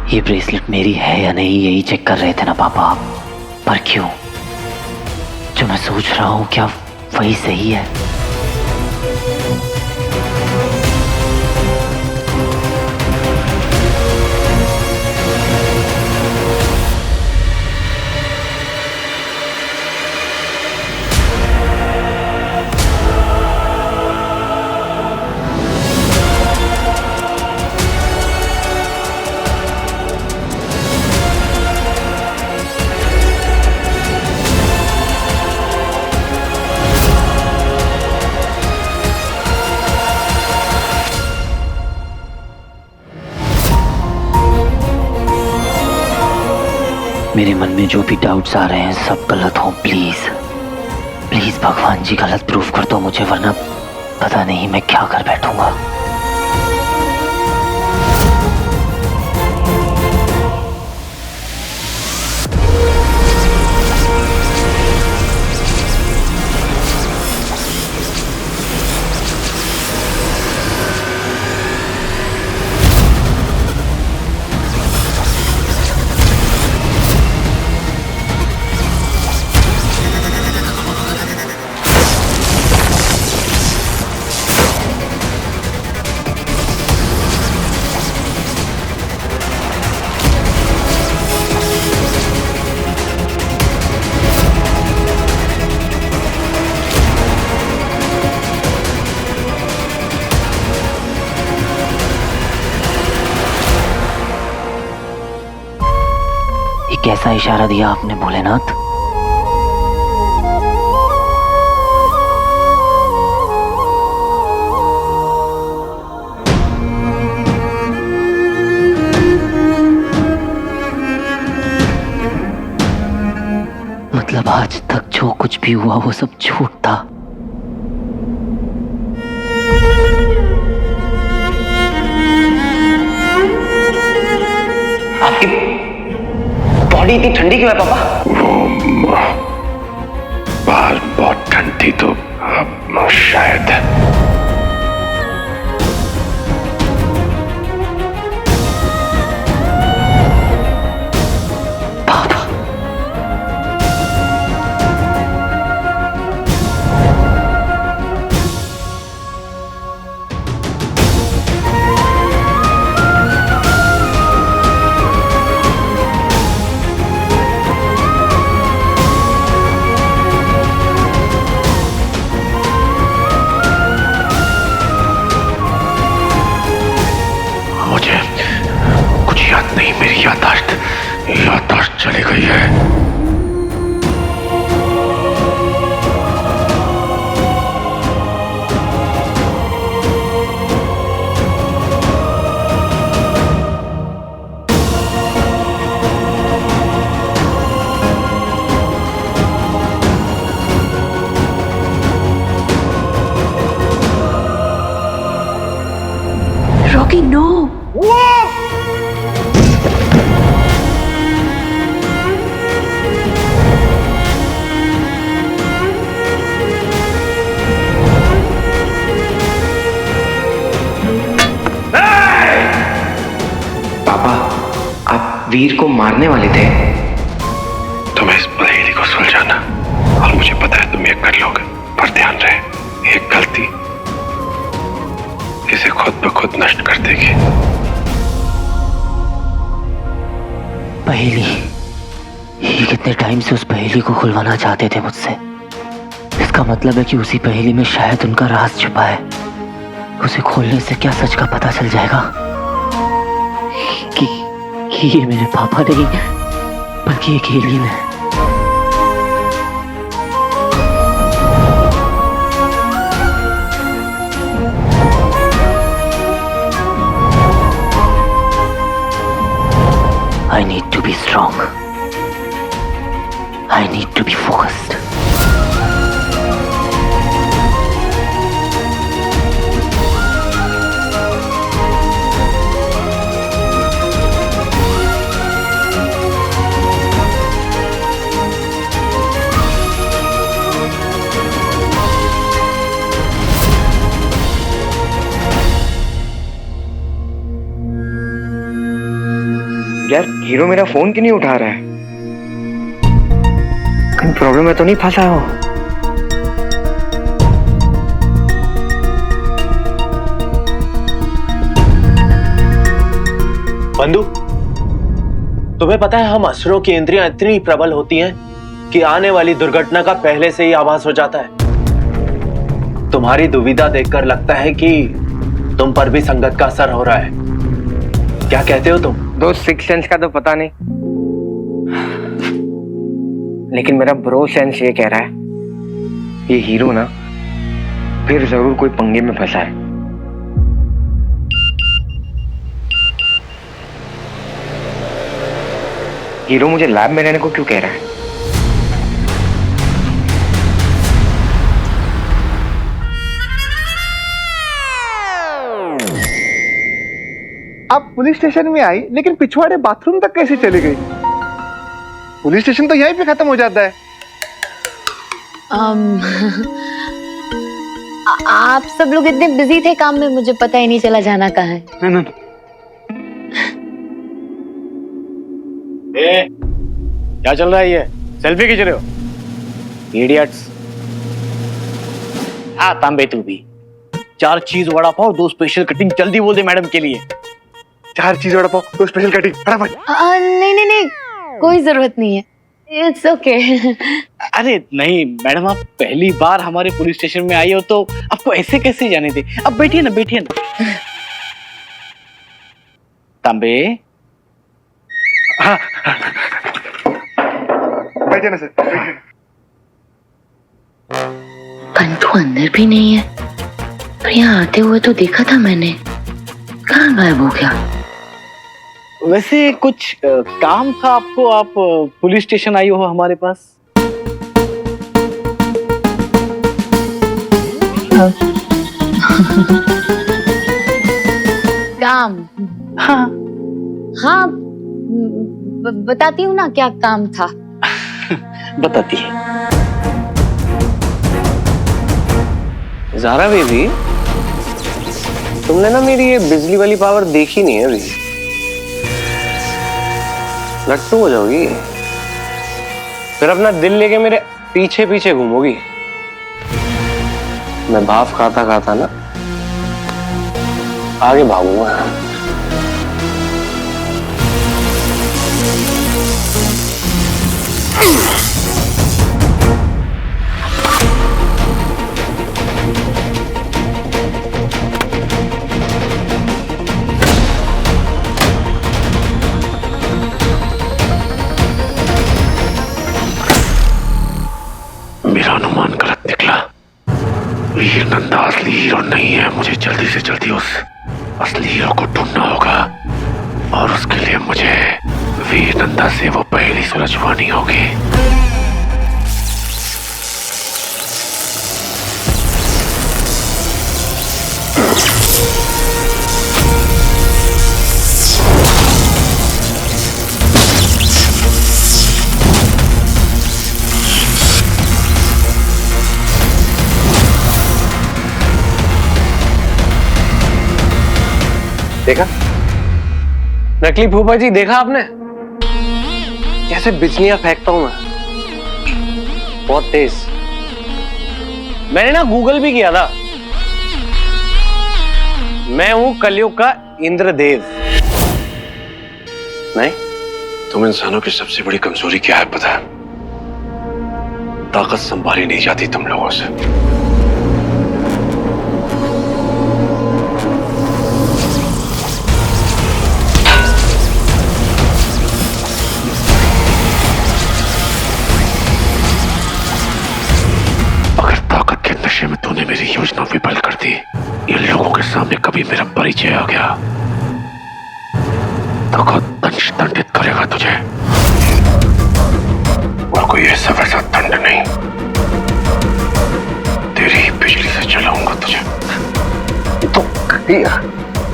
Speaker 9: ये ब्रेसलेट मेरी है या नहीं यही चेक कर रहे थे ना पापा आप? पर क्यों? जो मैं सोच रहा हूँ क्या वही सही है? मेरे मन में जो भी डाउट्स आ रहे हैं सब गलत हो। प्लीज प्लीज भगवान जी गलत प्रूफ कर दो मुझे, वरना पता नहीं मैं क्या कर बैठूंगा। कैसा इशारा दिया आपने भोलेनाथ? मतलब आज तक जो कुछ भी हुआ वो सब झूठ था।
Speaker 2: आपकी बॉडी इतनी ठंडी क्यों है पापा?
Speaker 4: वो बाहर बहुत ठंडी तो शायद
Speaker 9: पापा
Speaker 4: मुझे कुछ याद नहीं, मेरी याददाश्त चली गई है।
Speaker 3: Rocky no.
Speaker 8: पापा, आप वीर को मारने वाले थे।
Speaker 4: तुम्हें इस पहेली को सुलझाना, और मुझे पता है तुम ये कर लोगे, पर ध्यान रहे एक गलती इसे खुद ब खुद नष्ट कर देगी।
Speaker 9: पहेली? ये कितने टाइम से उस पहेली को खुलवाना चाहते थे मुझसे। इसका मतलब है कि उसी पहेली में शायद उनका राज छुपा है। उसे खोलने से क्या सच का पता चल जाएगा कि ये मेरे पापा नहीं बल्कि एक एलियन है। I need to be strong. I need to be focused.
Speaker 8: यार हीरो मेरा फोन क्यों नहीं उठा रहा है? कहीं प्रॉब्लम में तो नहीं फंसा हो?
Speaker 5: बंधु, तुम्हें पता है हम असुरों की इंद्रियां इतनी प्रबल होती हैं कि आने वाली दुर्घटना का पहले से ही आभास हो जाता है। तुम्हारी दुविधा देखकर लगता है कि तुम पर भी संगत का असर हो रहा है। क्या कहते हो तुम?
Speaker 8: दोस्त सिक्स सेंस का तो पता नहीं, लेकिन मेरा ब्रो सेंस ये कह रहा है ये हीरो ना फिर जरूर कोई पंगे में फंसा है। हीरो मुझे लैब में रहने को क्यों कह रहा है?
Speaker 11: आप पुलिस स्टेशन में आई लेकिन पिछवाड़े बाथरूम तक कैसे चली गई? पुलिस स्टेशन तो यहीं पे खत्म हो जाता है।
Speaker 3: आप सब लोग इतने बिजी थे काम में, मुझे पता ही नहीं चला जाना कहाँ है।
Speaker 5: क्या चल रहा है ये? सेल्फी खींच रहे हो? इडियट्स। हाँ तांबे तू भी 4 चीज वड़ा पाव 2 स्पेशल कटिंग जल्दी बोल दे मैडम के लिए।
Speaker 11: 4 चीज वड़ा पाव 2 स्पेशल कटिंग फटाफट।
Speaker 3: नहीं, कोई जरूरत नहीं है, इट्स ओके।
Speaker 12: अरे नहीं मैडम, आप पहली बार हमारे पुलिस स्टेशन में आई हो तो आपको ऐसे कैसे जाने दे। अब बैठिए ना। तांबे।
Speaker 11: हाँ बैठिए ना सर, बैठिए।
Speaker 3: बंधु अंदर भी नहीं है, पर यहाँ आते हुए तो देखा था मैंने। कहाँ गायब हो गया?
Speaker 12: वैसे कुछ काम था आपको? आप पुलिस स्टेशन आई हो हमारे पास?
Speaker 3: काम? हाँ बताती हूँ ना क्या काम था।
Speaker 12: बताती है।
Speaker 5: ज़ारा बेबी, तुमने ना मेरी ये बिजली वाली पावर देखी नहीं है अभी। लट्टू हो जाओगी, फिर अपना दिल लेके मेरे पीछे पीछे घूमोगी। मैं भाफ खाता खाता ना आगे भागूंगा।
Speaker 4: मेरा अनुमान गलत निकला। वीर नंदा असली हीरो नहीं है। मुझे जल्दी से जल्दी उस असली हीरो को ढूंढना होगा और उसके लिए मुझे वीर नंदा से वो पहली सुलझवानी होगी।
Speaker 5: देखा नकली फूफा जी, देखा आपने कैसे बिजलियां फेंकता हूं मैं, बहुत तेज। मैंने ना गूगल भी किया था, मैं हूं कलयुग का इंद्रदेव। नहीं,
Speaker 4: तुम इंसानों की सबसे बड़ी कमजोरी क्या है पता है? ताकत संभाली नहीं जाती तुम लोगों से। परिचय आ गया तो खुद दंडित करेगा तुझे, और कोई ऐसा वैसा दंड नहीं, तेरी ही बिजली से चलाऊंगा तुझे।
Speaker 11: तो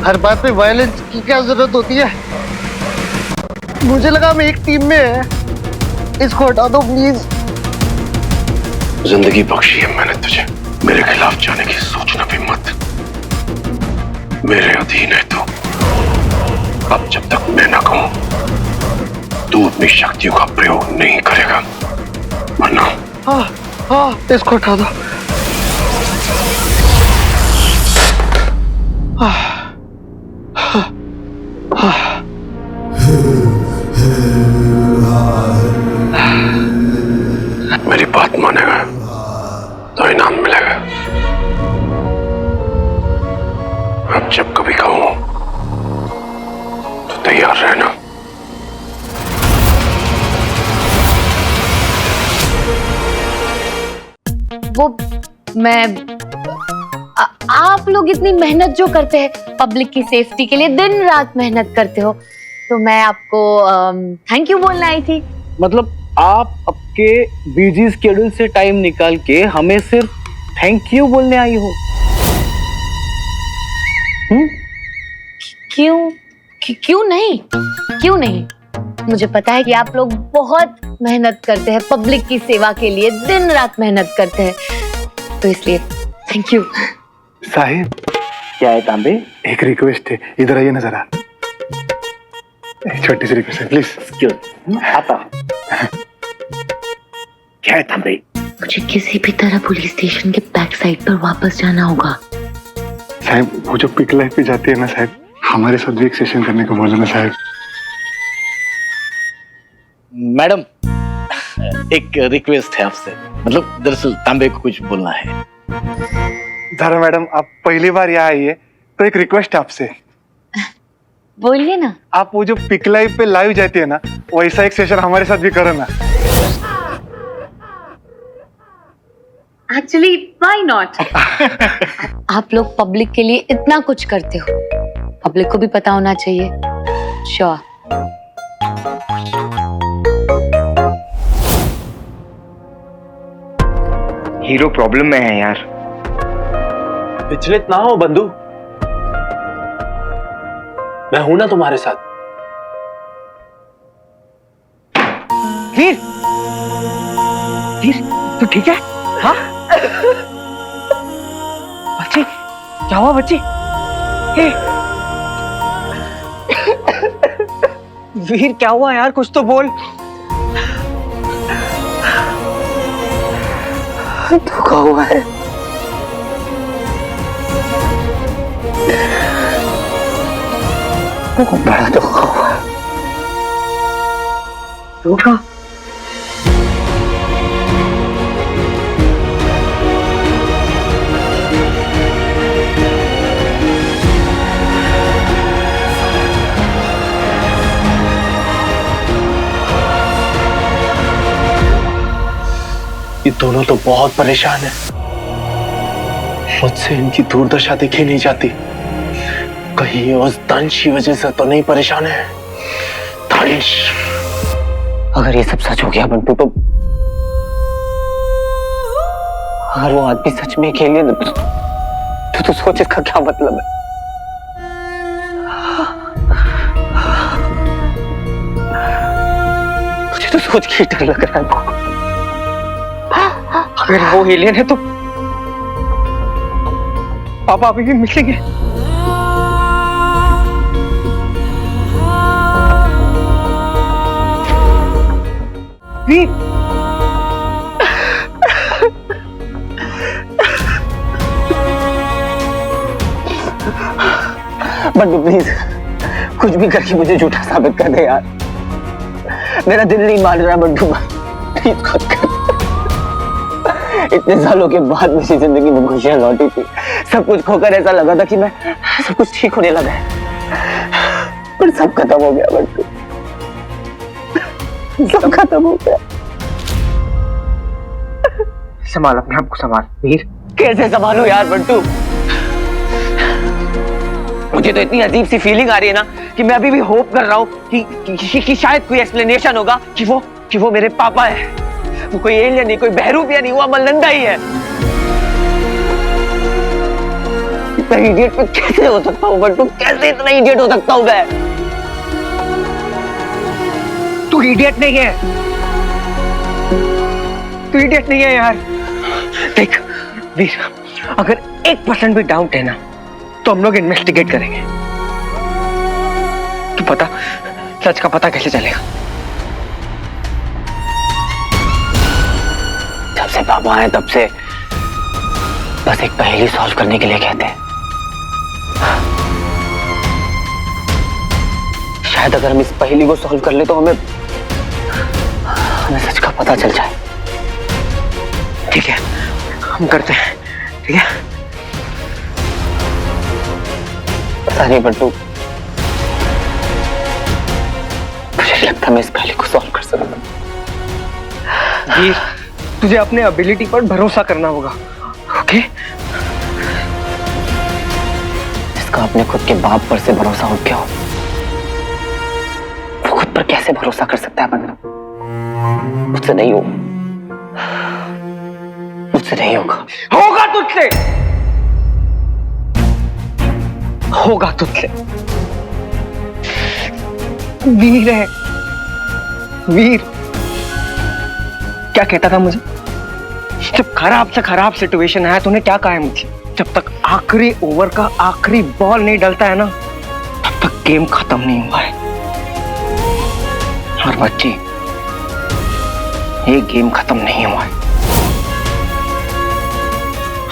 Speaker 11: हर बात पे वायलेंस की क्या जरूरत होती है? मुझे लगा हम एक टीम में है। इसको हटा दो प्लीज।
Speaker 4: जिंदगी बख्शी है मैंने तुझे, मेरे खिलाफ जाने की सोचना भी मत। मेरे अधीन है तू। अब जब तक मैं ना कहूं तू अपनी शक्तियों का प्रयोग नहीं करेगा, वरना
Speaker 11: हाँ इसको हटा दो।
Speaker 4: मेरी बात मानेगा तो इनाम मिलेगा। अब जब कभी कहूं तो तैयार रहना।
Speaker 3: वो मैं आप लोग इतनी मेहनत जो करते हैं पब्लिक की सेफ्टी के लिए, दिन रात मेहनत करते हो, तो मैं आपको थैंक यू बोलने आई थी।
Speaker 12: मतलब आप आपके बिजी स्केड्यूल से टाइम निकाल के हमें सिर्फ थैंक यू बोलने आई हो?
Speaker 3: क्यों नहीं? मुझे पता है कि आप लोग बहुत मेहनत करते हैं पब्लिक की सेवा के लिए, दिन रात मेहनत करते हैं, तो इसलिए थैंक यू।
Speaker 11: साहिब
Speaker 12: क्या है तांबे?
Speaker 11: एक रिक्वेस्ट है, इधर आइए ना जरा। एक छोटी सी रिक्वेस्ट है प्लीज।
Speaker 12: आता क्या है तांबे?
Speaker 10: मुझे किसी भी तरह पुलिस स्टेशन के बैक साइड पर वापस जाना होगा।
Speaker 11: साहब वो जो पिक लाइफ पे जाती है ना साहब, हमारे साथ भी एक सेशन करने को बोला ना साहब।
Speaker 12: मैडम एक रिक्वेस्ट है आपसे, मतलब दरअसल तांबे को कुछ बोलना है।
Speaker 11: जरा मैडम आप पहली बार यहाँ आई है तो एक रिक्वेस्ट है आपसे।
Speaker 3: बोलिए ना।
Speaker 11: आप वो जो पिक लाइव पे लाइव जाती है ना, वैसा एक सेशन हमारे साथ भी करो ना।
Speaker 3: Actually why not? आप लोग पब्लिक के लिए इतना कुछ करते हो, पब्लिक को भी पता होना चाहिए। श्योर।
Speaker 8: हीरो प्रॉब्लम में है यार।
Speaker 5: विचलित ना हो बंधु, मैं हूं ना तुम्हारे साथ।
Speaker 8: वीर तू ठीक है? हाँ बच्ची, क्या हुआ बच्ची? वीर क्या हुआ यार, कुछ तो बोल। धोखा हुआ है। बड़ा धोखा हुआ है। धोखा?
Speaker 5: ये दोनों तो बहुत परेशान हैं। मुझसे इनकी दुर्दशा देखी नहीं जाती। कहीं ये उस दंश की वजह से तो नहीं परेशान है? दंश,
Speaker 2: अगर ये सब सच हो गया बंटू, तो अगर वो आदमी सच में खेले तो सोच इसका क्या मतलब है? मुझे तो सोच के डर लग रहा है। अगर वो एलियन है तो पापा अभी भी मिलेंगे। बंटू प्लीज कुछ भी करके मुझे झूठा साबित कर दे यार। मेरा दिल नहीं मान रहा बंटू, प्लीज खुद कर। इतने सालों के बाद मेरी जिंदगी में खुशियां लौटी थी। सब कुछ खोकर ऐसा लगा था कि मैं सब कुछ ठीक होने लगा है, पर सब खत्म हो गया बंटू, सब खत्म हो गया। संभाल अपने आप को, संभाल वीर। कैसे संभालूं यार बंटू? मुझे तो इतनी अजीब सी फीलिंग आ रही है ना कि मैं अभी भी होप कर रहा हूँ कि शायद कोई एक्सप्लेनेशन होगा कि वो मेरे पापा है। वो कोई एलियन नहीं, कोई बहरूपिया नहीं, वो अमल नंदा ही है। इतना इडियट मैं कैसे हो सकता हूँ बंटू? कैसे इतना इडियट हो सकता हूँ मैं?
Speaker 8: तू इडियट नहीं है, तू इडियट नहीं है यार। देख वीर, अगर 1% भी डाउट है ना तो हम लोग इन्वेस्टिगेट करेंगे। तू पता सच का पता कैसे चलेगा?
Speaker 9: जब से पापा आए तब से बस एक पहेली सॉल्व करने के लिए कहते हैं। शायद अगर हम इस पहेली को सॉल्व कर ले तो हमें सच का पता चल जाए।
Speaker 8: ठीक है, हम करते हैं। ठीक है,
Speaker 9: पता नहीं बंटू, मुझे लगता है मैं इस पहेली को सॉल्व कर सकूंगा।
Speaker 8: वीर, तुझे अपने एबिलिटी पर भरोसा करना होगा। ओके?
Speaker 9: जिसका अपने खुद के बाप पर से भरोसा उठ गया हो, वो खुद पर कैसे भरोसा कर सकता है बंटू? मुझसे नहीं होगा, मुझसे नहीं होगा।
Speaker 8: होगा तुझसे, होगा तुझसे। वीर है, वीर। क्या कहता था मुझे? जब खराब से खराब सिचुएशन आया तूने क्या कहा है मुझे? जब तक आखिरी ओवर का आखिरी बॉल नहीं डलता है ना, तब तक गेम खत्म नहीं हुआ है। और बच्चे, ये गेम खत्म नहीं हुआ है।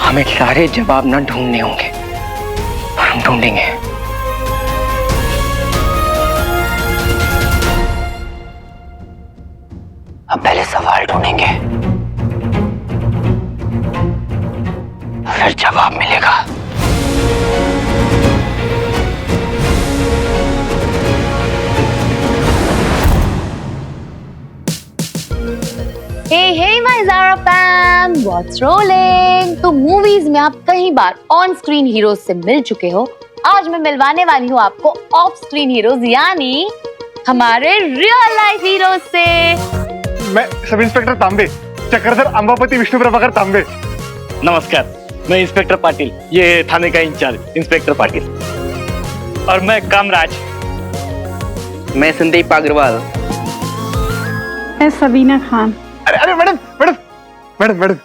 Speaker 8: हमें सारे जवाब ना ढूंढने होंगे, और हम ढूंढेंगे।
Speaker 9: अब पहले सवाल ढूंढेंगे, फिर जवाब मिलेगा।
Speaker 3: Hey hey my Zara fam, what's rolling? तो मूवीज में आप कई बार ऑन स्क्रीन हीरोज से मिल चुके हो। आज मैं मिलवाने वाली हूँ आपको ऑफ स्क्रीन हीरोज, यानी हमारे रियल लाइफ हीरोज से।
Speaker 11: मैं सब इंस्पेक्टर तांबे, चक्रधर अंबापति विष्णु प्रभाकर तांबे।
Speaker 12: नमस्कार, मैं इंस्पेक्टर पाटिल, ये थाने का इंचार्ज इंस्पेक्टर पाटिल। और मैं कामराज।
Speaker 8: मैं संदीप अग्रवाल।
Speaker 13: मैं सबीना खान।
Speaker 11: अरे अरे मैडम मैडम मैडम मैडम,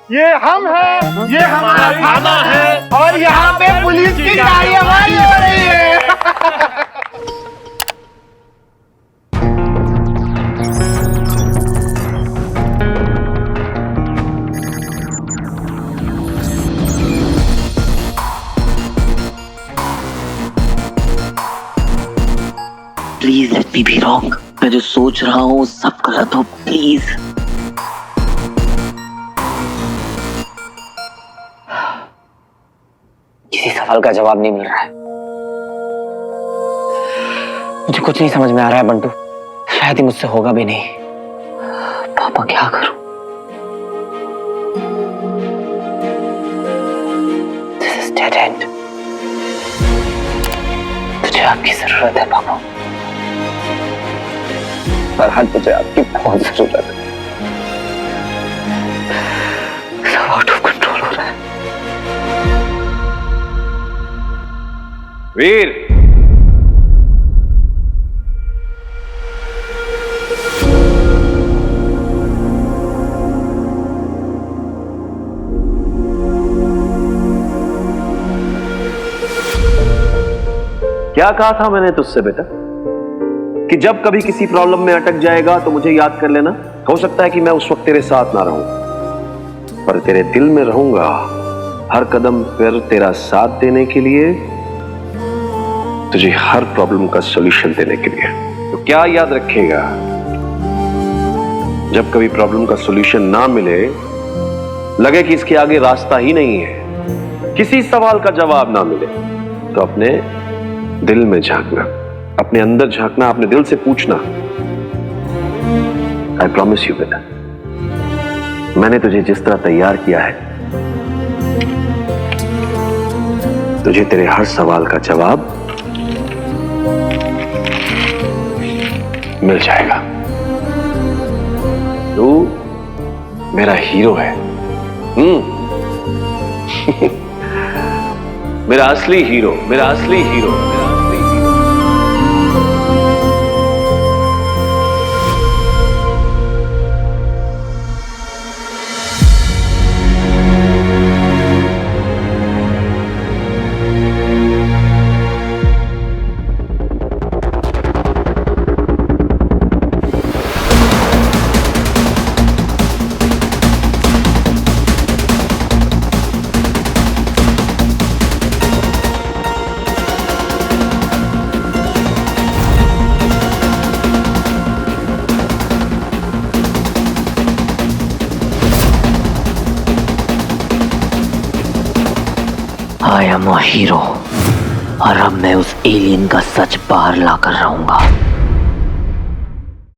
Speaker 11: ये हम हैं, ये हमारा थाना है, और यहाँ पे पुलिस की कार्रवाई हो रही है।
Speaker 9: Please let me be wrong. मैं जो सोच रहा हूँ सब गलत हो, प्लीज। किसी सवाल का जवाब नहीं मिल रहा है। मुझे कुछ नहीं समझ में आ रहा है बंटू। शायद ही मुझसे होगा भी नहीं। पापा, क्या करूं? This is dead end. तुझे आपकी जरूरत है पापा। फरहाद, मुझे आपकी बहुत जरूरत है। सब आउट ऑफ कंट्रोल हो रहा है।
Speaker 4: वीर, क्या कहा था मैंने तुझसे बेटा कि जब कभी किसी प्रॉब्लम में अटक जाएगा तो मुझे याद कर लेना। हो सकता है कि मैं उस वक्त तेरे साथ ना रहूं, पर तेरे दिल में रहूंगा हर कदम पर तेरा साथ देने के लिए, तुझे हर प्रॉब्लम का सॉल्यूशन देने के लिए। तो क्या याद रखेगा, जब कभी प्रॉब्लम का सॉल्यूशन ना मिले, लगे कि इसके आगे रास्ता ही नहीं है, किसी सवाल का जवाब ना मिले, तो अपने दिल में झांकना, अपने अंदर झांकना, अपने दिल से पूछना। आई प्रॉमिस यू बेटा, मैंने तुझे जिस तरह तैयार किया है तुझे तेरे हर सवाल का जवाब मिल जाएगा। तू मेरा हीरो है। मेरा असली हीरो, मेरा असली हीरो, मेरा असली hero.
Speaker 9: I am a hero और अब मैं उस एलियन का सच बाहर लाकर रहूंगा।